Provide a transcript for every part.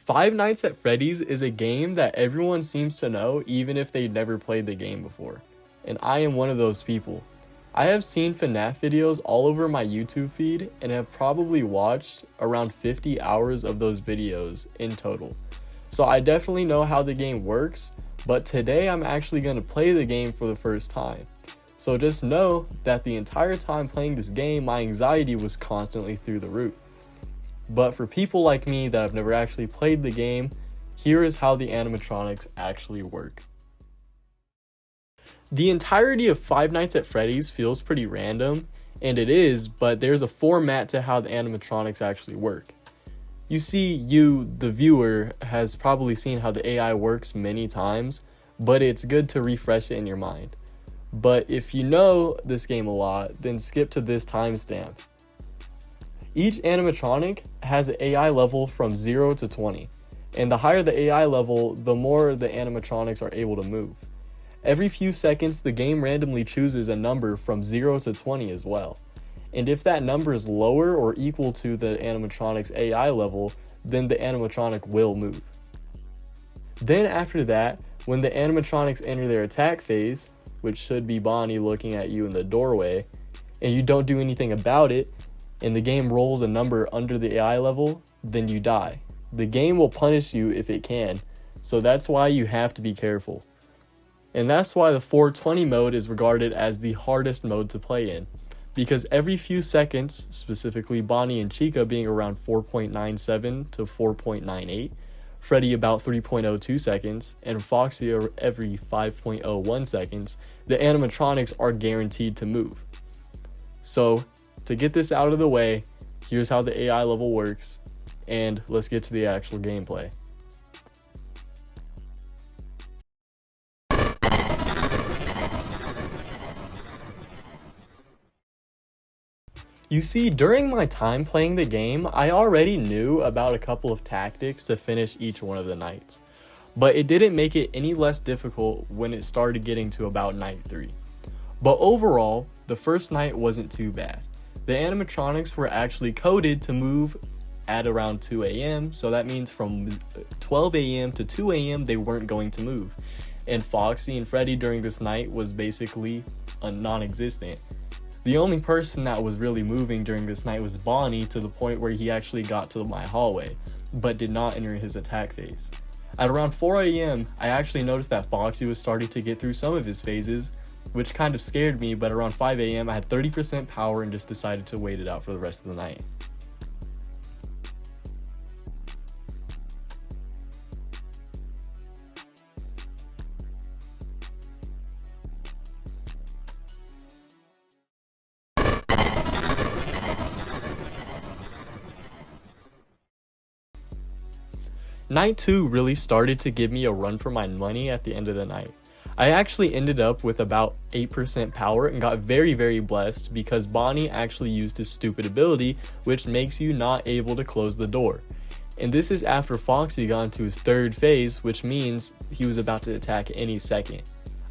Five Nights at Freddy's is a game that everyone seems to know even if they never played the game before, and I am one of those people. I have seen FNAF videos all over my YouTube feed and have probably watched around 50 hours of those videos in total. So I definitely know how the game works, but today I'm actually going to play the game for the first time. So just know that the entire time playing this game, my anxiety was constantly through the roof. But for people like me that have never actually played the game, here is how the animatronics actually work. The entirety of Five Nights at Freddy's feels pretty random, and it is, but there's a format to how the animatronics actually work. You see, you, the viewer, has probably seen how the AI works many times, but it's good to refresh it in your mind. But if you know this game a lot, then skip to this timestamp. Each animatronic has an AI level from 0 to 20, and the higher the AI level, the more the animatronics are able to move. Every few seconds, the game randomly chooses a number from 0 to 20 as well. And if that number is lower or equal to the animatronic's AI level, then the animatronic will move. Then after that, when the animatronics enter their attack phase, which should be Bonnie looking at you in the doorway, and you don't do anything about it, and the game rolls a number under the AI level, then you die. The game will punish you if it can, so that's why you have to be careful. And that's why the 420 mode is regarded as the hardest mode to play in, because every few seconds, specifically Bonnie and Chica being around 4.97 to 4.98, Freddy about 3.02 seconds, and Foxy every 5.01 seconds, the animatronics are guaranteed to move. So, to get this out of the way, here's how the AI level works, and let's get to the actual gameplay. You see, during my time playing the game, I already knew about a couple of tactics to finish each one of the nights, but it didn't make it any less difficult when it started getting to about night 3. But overall, the first night wasn't too bad. The animatronics were actually coded to move at around 2 a.m., so that means from 12 a.m. to 2 a.m. they weren't going to move. And Foxy and Freddy during this night was basically non-existent. The only person that was really moving during this night was Bonnie, to the point where he actually got to my hallway, but did not enter his attack phase. At around 4 a.m., I actually noticed that Foxy was starting to get through some of his phases, which kind of scared me, but around 5 a.m. I had 30% power and just decided to wait it out for the rest of the night. Night 2 really started to give me a run for my money at the end of the night. I actually ended up with about 8% power and got very blessed because Bonnie actually used his stupid ability, which makes you not able to close the door. And this is after Foxy got into his 3rd phase, which means he was about to attack any second.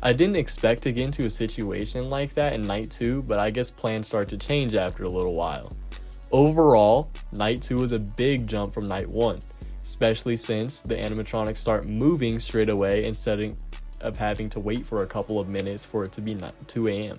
I didn't expect to get into a situation like that in night 2, but I guess plans start to change after a little while. Overall, night 2 was a big jump from night 1, especially since the animatronics start moving straight away instead of having to wait for a couple of minutes for it to be 2 a.m.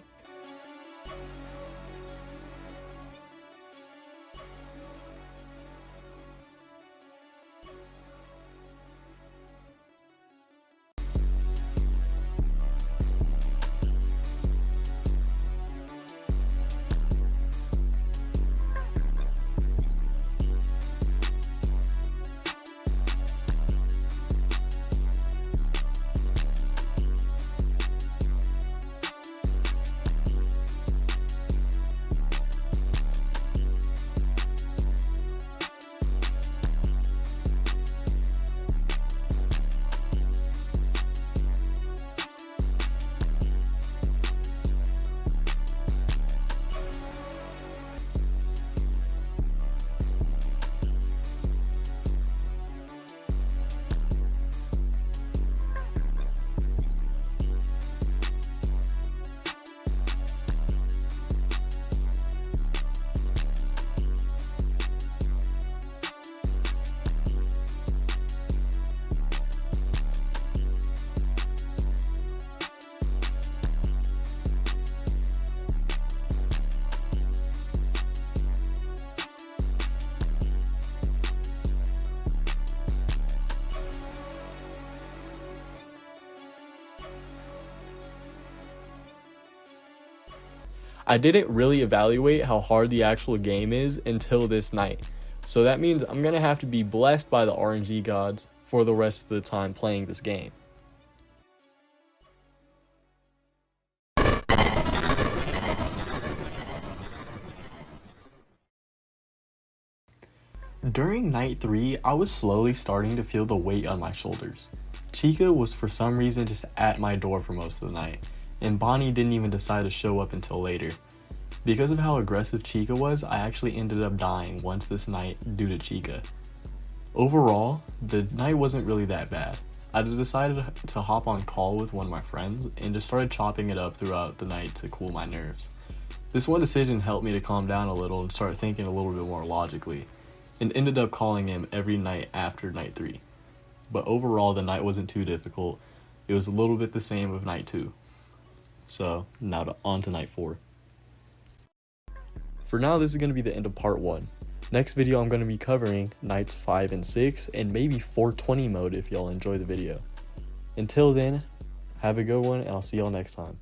I didn't really evaluate how hard the actual game is until this night. So that means I'm gonna have to be blessed by the RNG gods for the rest of the time playing this game. During night 3, I was slowly starting to feel the weight on my shoulders. Chica was for some reason just at my door for most of the night, and Bonnie didn't even decide to show up until later. Because of how aggressive Chica was, I actually ended up dying once this night due to Chica. Overall, the night wasn't really that bad. I decided to hop on call with one of my friends and just started chopping it up throughout the night to cool my nerves. This one decision helped me to calm down a little and start thinking a little bit more logically, and ended up calling him every night after night 3. But overall, the night wasn't too difficult. It was a little bit the same with night 2. So now on to night 4. For now, this is going to be the end of part 1. Next video, I'm going to be covering nights 5 and 6 and maybe 420 mode if y'all enjoy the video. Until then, have a good one and I'll see y'all next time.